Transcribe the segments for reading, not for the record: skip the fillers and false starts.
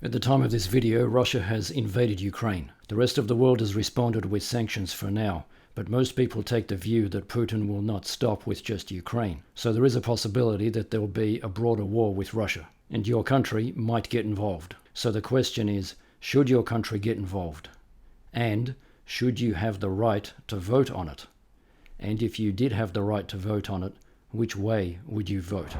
At the time of this video, Russia has invaded Ukraine. The rest of the world has responded with sanctions for now, but most people take the view that Putin will not stop with just Ukraine. So there is a possibility that there will be a broader war with Russia, and your country might get involved. So the question is, should your country get involved? And should you have the right to vote on it? And if you did have the right to vote on it, which way would you vote?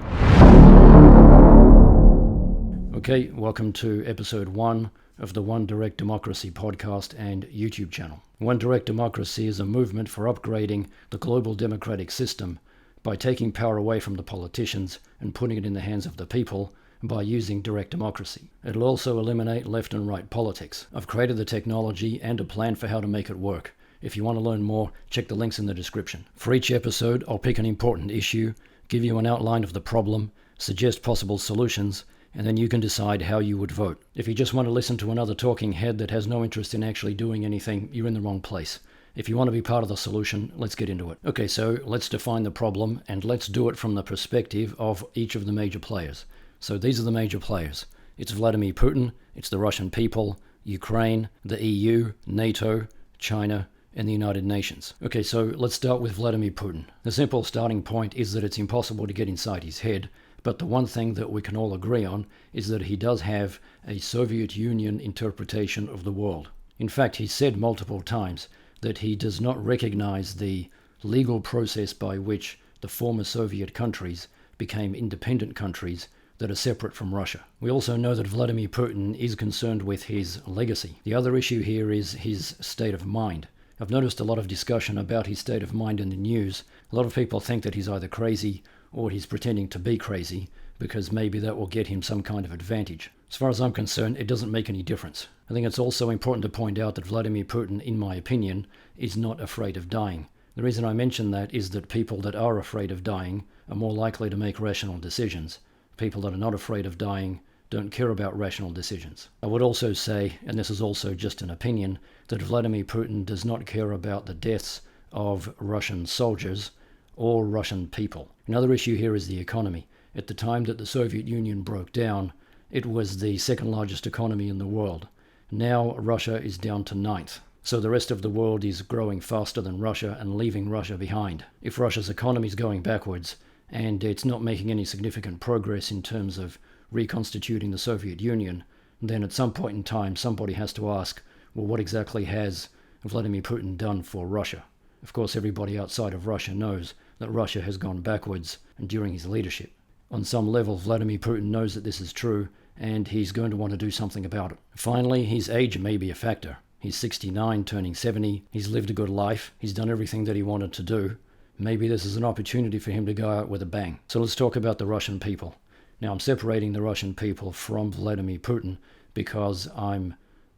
Okay, welcome to episode 1 of the One Direct Democracy podcast and YouTube channel. One Direct Democracy is a movement for upgrading the global democratic system by taking power away from the politicians and putting it in the hands of the people by using direct democracy. It'll also eliminate left and right politics. I've created the technology and a plan for how to make it work. If you want to learn more, check the links in the description. For each episode, I'll pick an important issue, give you an outline of the problem, suggest possible solutions, and then you can decide how you would vote. If you just want to listen to another talking head that has no interest in actually doing anything, you're in the wrong place. If you want to be part of the solution, let's get into it. Okay, so let's define the problem, and let's do it from the perspective of each of the major players. So these are the major players. It's Vladimir Putin, it's the Russian people, Ukraine, the EU, NATO, China, and the United Nations. Okay, so let's start with Vladimir Putin. The simple starting point is that it's impossible to get inside his head, but the one thing that we can all agree on is that he does have a Soviet Union interpretation of the world. In fact, he said multiple times that he does not recognize the legal process by which the former Soviet countries became independent countries that are separate from Russia. We also know that Vladimir Putin is concerned with his legacy. The other issue here is his state of mind. I've noticed a lot of discussion about his state of mind in the news. A lot of people think that he's either crazy or he's pretending to be crazy because maybe that will get him some kind of advantage. As far as I'm concerned, it doesn't make any difference. I think it's also important to point out that Vladimir Putin, in my opinion, is not afraid of dying. The reason I mention that is that people that are afraid of dying are more likely to make rational decisions. People that are not afraid of dying don't care about rational decisions. I would also say, and this is also just an opinion, that Vladimir Putin does not care about the deaths of Russian soldiers or Russian people. Another issue here is the economy. At the time that the Soviet Union broke down, it was the second largest economy in the world. Now Russia is down to 9th. So the rest of the world is growing faster than Russia and leaving Russia behind. If Russia's economy is going backwards and it's not making any significant progress in terms of reconstituting the Soviet Union, then at some point in time somebody has to ask, well, what exactly has Vladimir Putin done for Russia? Of course, everybody outside of Russia knows that Russia has gone backwards during his leadership. On some level, Vladimir Putin knows that this is true, and he's going to want to do something about it. Finally, his age may be a factor. He's 69, turning 70. He's lived a good life. He's done everything that he wanted to do. Maybe this is an opportunity for him to go out with a bang. So let's talk about the Russian people. Now, I'm separating the Russian people from Vladimir Putin because I'm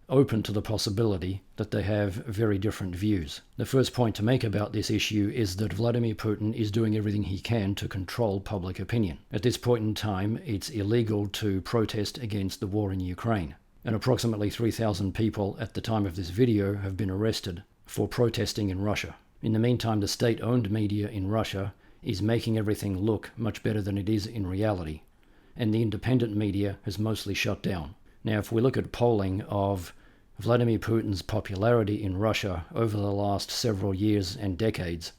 open to the possibility that they have very different views. The first point to make about this issue is that Vladimir Putin is doing everything he can to control public opinion. At this point in time, it's illegal to protest against the war in Ukraine, and approximately 3,000 people at the time of this video have been arrested for protesting in Russia. In the meantime, the state-owned media in Russia is making everything look much better than it is in reality, and the independent media has mostly shut down. Now, if we look at polling of Vladimir Putin's popularity in Russia over the last several years and decades,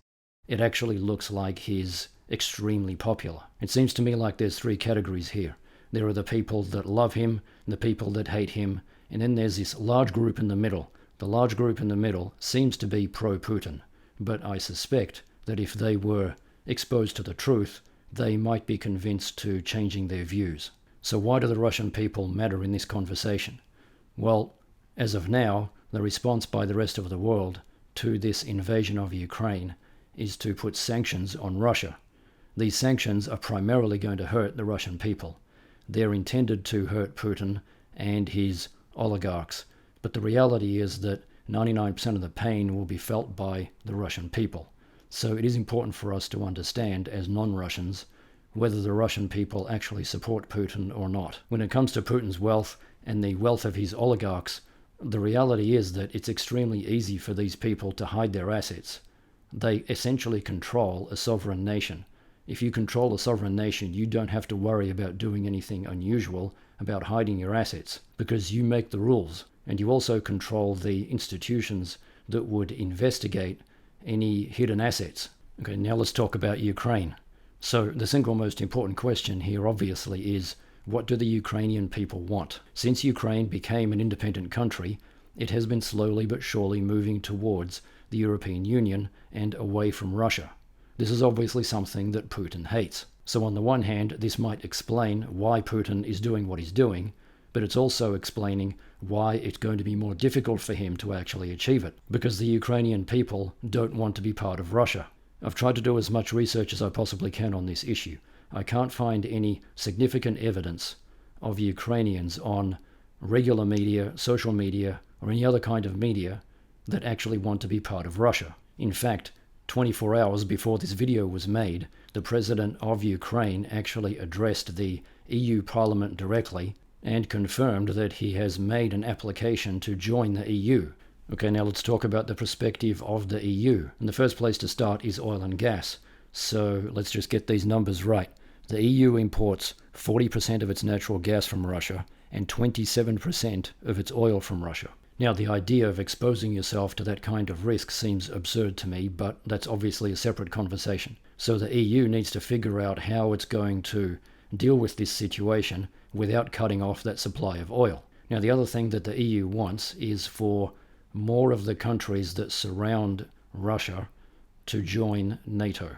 it actually looks like he's extremely popular. It seems to me like there's 3 categories here. There are the people that love him, the people that hate him, and then there's this large group in the middle. The large group in the middle seems to be pro-Putin, but I suspect that if they were exposed to the truth, they might be convinced to changing their views. So why do the Russian people matter in this conversation? Well, as of now, the response by the rest of the world to this invasion of Ukraine is to put sanctions on Russia. These sanctions are primarily going to hurt the Russian people. They're intended to hurt Putin and his oligarchs, but the reality is that 99% of the pain will be felt by the Russian people. So it is important for us to understand, as non-Russians, whether the Russian people actually support Putin or not. When it comes to Putin's wealth and the wealth of his oligarchs, the reality is that it's extremely easy for these people to hide their assets. They essentially control a sovereign nation. If you control a sovereign nation, you don't have to worry about doing anything unusual about hiding your assets, because you make the rules and you also control the institutions that would investigate any hidden assets. Okay, now let's talk about Ukraine. So the single most important question here obviously is, what do the Ukrainian people want? Since Ukraine became an independent country, it has been slowly but surely moving towards the European Union and away from Russia. This is obviously something that Putin hates. So on the one hand, this might explain why Putin is doing what he's doing, but it's also explaining why it's going to be more difficult for him to actually achieve it, because the Ukrainian people don't want to be part of Russia. I've tried to do as much research as I possibly can on this issue. I can't find any significant evidence of Ukrainians on regular media, social media, or any other kind of media that actually want to be part of Russia. In fact, 24 hours before this video was made, the president of Ukraine actually addressed the EU Parliament directly and confirmed that he has made an application to join the EU. Okay, now let's talk about the perspective of the EU. And the first place to start is oil and gas. So let's just get these numbers right. The EU imports 40% of its natural gas from Russia and 27% of its oil from Russia. Now, the idea of exposing yourself to that kind of risk seems absurd to me, but that's obviously a separate conversation. So the EU needs to figure out how it's going to deal with this situation without cutting off that supply of oil. Now, the other thing that the EU wants is for more of the countries that surround Russia to join NATO.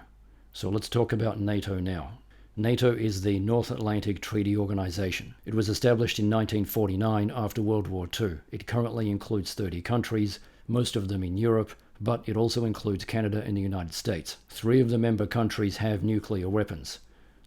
So let's talk about NATO now. NATO is the North Atlantic Treaty Organization. It was established in 1949 after World War II. It currently includes 30 countries, most of them in Europe, but it also includes Canada and the United States. 3 of the member countries have nuclear weapons: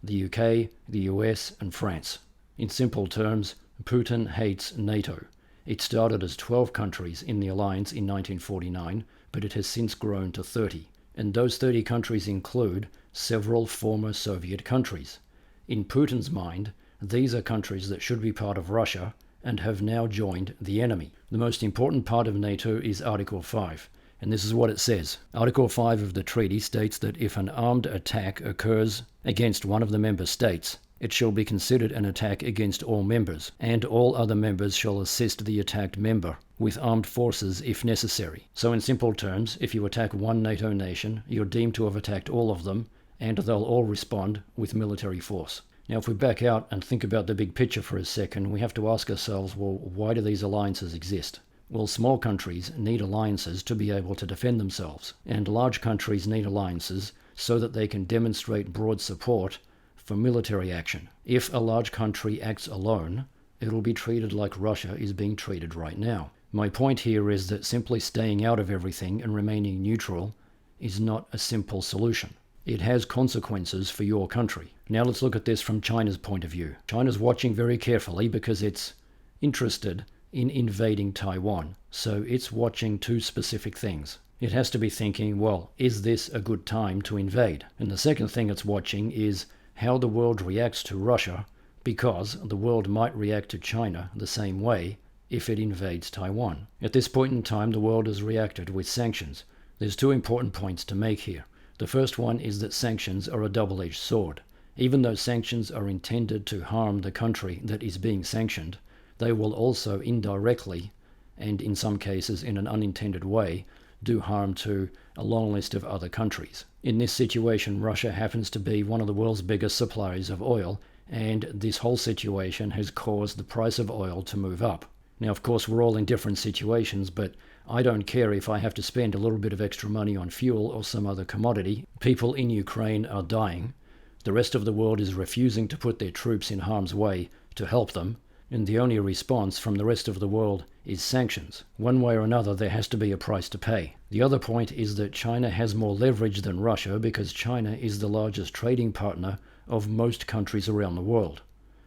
the UK, the US, and France. In simple terms, Putin hates NATO. It started as 12 countries in the alliance in 1949, but it has since grown to 30. And those 30 countries include several former Soviet countries. In Putin's mind, these are countries that should be part of Russia and have now joined the enemy. The most important part of NATO is Article 5, and this is what it says. Article 5 of the treaty states that if an armed attack occurs against one of the member states, it shall be considered an attack against all members, and all other members shall assist the attacked member with armed forces if necessary. So in simple terms, if you attack one NATO nation, you're deemed to have attacked all of them, and they'll all respond with military force. Now, if we back out and think about the big picture for a second, we have to ask ourselves, well, why do these alliances exist? Well, small countries need alliances to be able to defend themselves, and large countries need alliances so that they can demonstrate broad support for military action. If a large country acts alone, it'll be treated like Russia is being treated right now. My point here is that simply staying out of everything and remaining neutral is not a simple solution. It has consequences for your country. Now let's look at this from China's point of view. China's watching very carefully because it's interested in invading Taiwan. So it's watching 2 specific things. It has to be thinking, well, is this a good time to invade? And the second thing it's watching is how the world reacts to Russia, because the world might react to China the same way if it invades Taiwan. At this point in time, the world has reacted with sanctions. There's 2 important points to make here. The first one is that sanctions are a double-edged sword. Even though sanctions are intended to harm the country that is being sanctioned, they will also indirectly, and in some cases in an unintended way, do harm to a long list of other countries. In this situation, Russia happens to be one of the world's biggest suppliers of oil, and this whole situation has caused the price of oil to move up. Now, of course, we're all in different situations, but I don't care if I have to spend a little bit of extra money on fuel or some other commodity. People in Ukraine are dying. The rest of the world is refusing to put their troops in harm's way to help them, and the only response from the rest of the world is sanctions. One way or another, there has to be a price to pay. The other point is that China has more leverage than Russia because China is the largest trading partner of most countries around the world.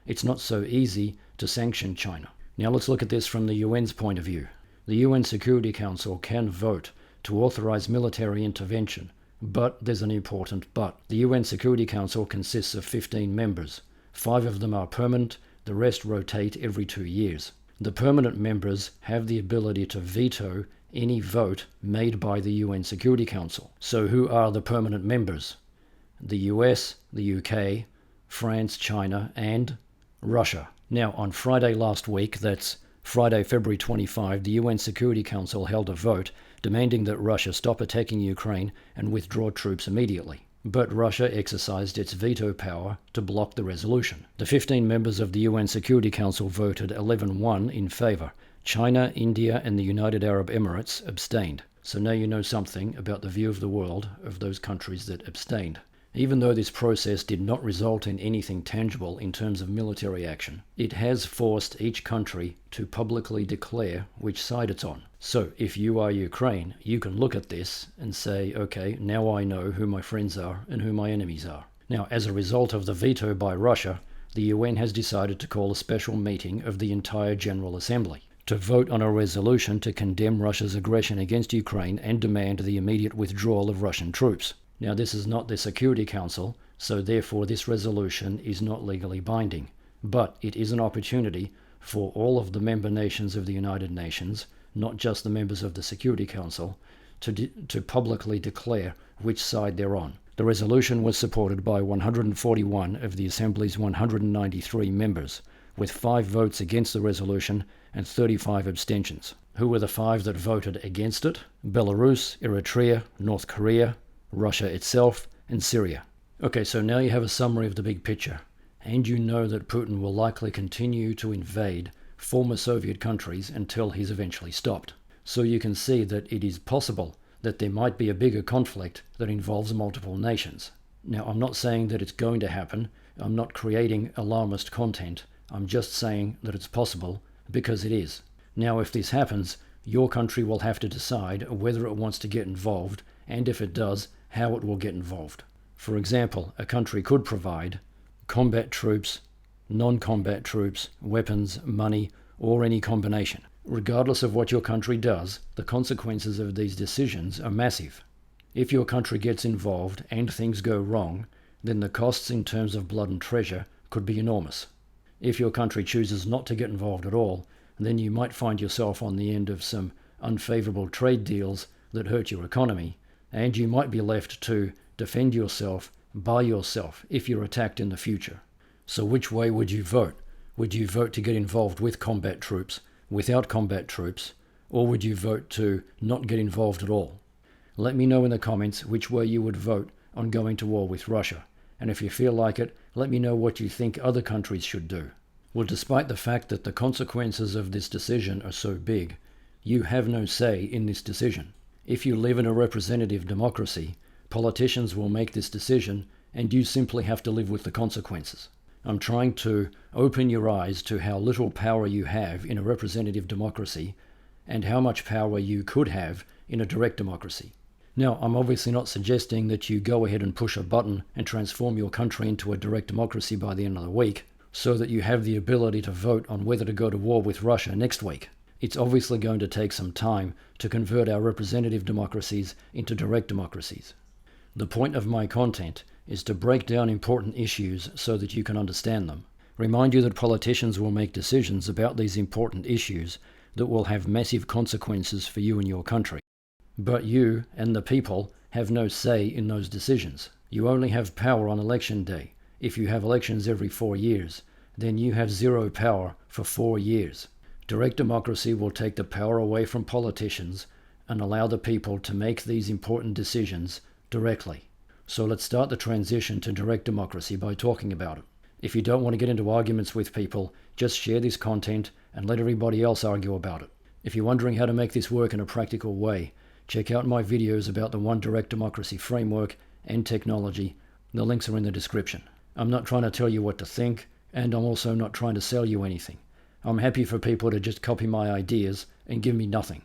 It's not so easy to sanction China. Now let's look at this from the UN's point of view. The UN Security Council can vote to authorize military intervention, but there's an important but. The UN Security Council consists of 15 members. 5 of them are permanent, the rest rotate every 2 years. The permanent members have the ability to veto any vote made by the UN Security Council. So who are the permanent members? The US, the UK, France, China, and Russia. Now, on Friday last week, that's Friday, February 25, the UN Security Council held a vote demanding that Russia stop attacking Ukraine and withdraw troops immediately. But Russia exercised its veto power to block the resolution. The 15 members of the UN Security Council voted 11-1 in favour. China, India and the United Arab Emirates abstained. So now you know something about the view of the world of those countries that abstained. Even though this process did not result in anything tangible in terms of military action, it has forced each country to publicly declare which side it's on. So if you are Ukraine, you can look at this and say, okay, now I know who my friends are and who my enemies are. Now, as a result of the veto by Russia, the UN has decided to call a special meeting of the entire General Assembly to vote on a resolution to condemn Russia's aggression against Ukraine and demand the immediate withdrawal of Russian troops. Now, this is not the Security Council, so therefore this resolution is not legally binding. But it is an opportunity for all of the member nations of the United Nations, not just the members of the Security Council, to publicly declare which side they're on. The resolution was supported by 141 of the Assembly's 193 members, with 5 votes against the resolution and 35 abstentions. Who were the 5 that voted against it? Belarus, Eritrea, North Korea, Russia itself, and Syria. Okay, so now you have a summary of the big picture, and you know that Putin will likely continue to invade former Soviet countries until he's eventually stopped. So you can see that it is possible that there might be a bigger conflict that involves multiple nations. Now, I'm not saying that it's going to happen. I'm not creating alarmist content. I'm just saying that it's possible because it is. Now, if this happens, your country will have to decide whether it wants to get involved, and if it does, how it will get involved. For example, a country could provide combat troops, non-combat troops, weapons, money, or any combination. Regardless of what your country does, the consequences of these decisions are massive. If your country gets involved and things go wrong, then the costs in terms of blood and treasure could be enormous. If your country chooses not to get involved at all, then you might find yourself on the end of some unfavorable trade deals that hurt your economy, and you might be left to defend yourself by yourself if you're attacked in the future. So which way would you vote? Would you vote to get involved with combat troops, without combat troops, or would you vote to not get involved at all? Let me know in the comments which way you would vote on going to war with Russia, and if you feel like it, let me know what you think other countries should do. Well, despite the fact that the consequences of this decision are so big, you have no say in this decision. If you live in a representative democracy, politicians will make this decision and you simply have to live with the consequences. I'm trying to open your eyes to how little power you have in a representative democracy and how much power you could have in a direct democracy. Now, I'm obviously not suggesting that you go ahead and push a button and transform your country into a direct democracy by the end of the week so that you have the ability to vote on whether to go to war with Russia next week. It's obviously going to take some time to convert our representative democracies into direct democracies. The point of my content is to break down important issues so that you can understand them. Remind you that politicians will make decisions about these important issues that will have massive consequences for you and your country. But you and the people have no say in those decisions. You only have power on election day. If you have elections every 4 years, then you have zero power for 4 years. Direct democracy will take the power away from politicians and allow the people to make these important decisions directly. So let's start the transition to direct democracy by talking about it. If you don't want to get into arguments with people, just share this content and let everybody else argue about it. If you're wondering how to make this work in a practical way, check out my videos about the One Direct Democracy framework and technology. The links are in the description. I'm not trying to tell you what to think, and I'm also not trying to sell you anything. I'm happy for people to just copy my ideas and give me nothing.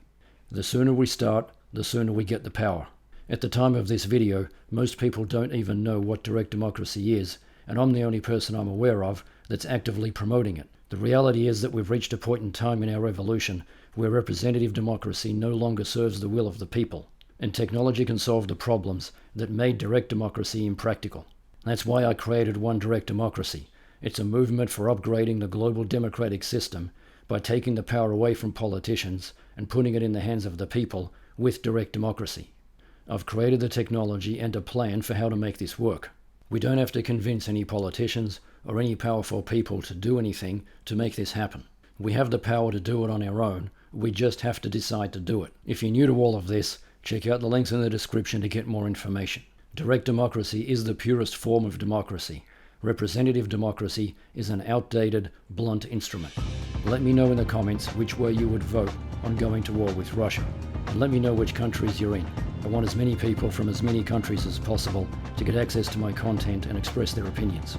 The sooner we start, the sooner we get the power. At the time of this video, most people don't even know what direct democracy is, and I'm the only person I'm aware of that's actively promoting it. The reality is that we've reached a point in time in our revolution where representative democracy no longer serves the will of the people, and technology can solve the problems that made direct democracy impractical. That's why I created One Direct Democracy. It's a movement for upgrading the global democratic system by taking the power away from politicians and putting it in the hands of the people with direct democracy. I've created the technology and a plan for how to make this work. We don't have to convince any politicians or any powerful people to do anything to make this happen. We have the power to do it on our own. We just have to decide to do it. If you're new to all of this, check out the links in the description to get more information. Direct democracy is the purest form of democracy. Representative democracy is an outdated, blunt instrument. Let me know in the comments which way you would vote on going to war with Russia. And let me know which countries you're in. I want as many people from as many countries as possible to get access to my content and express their opinions.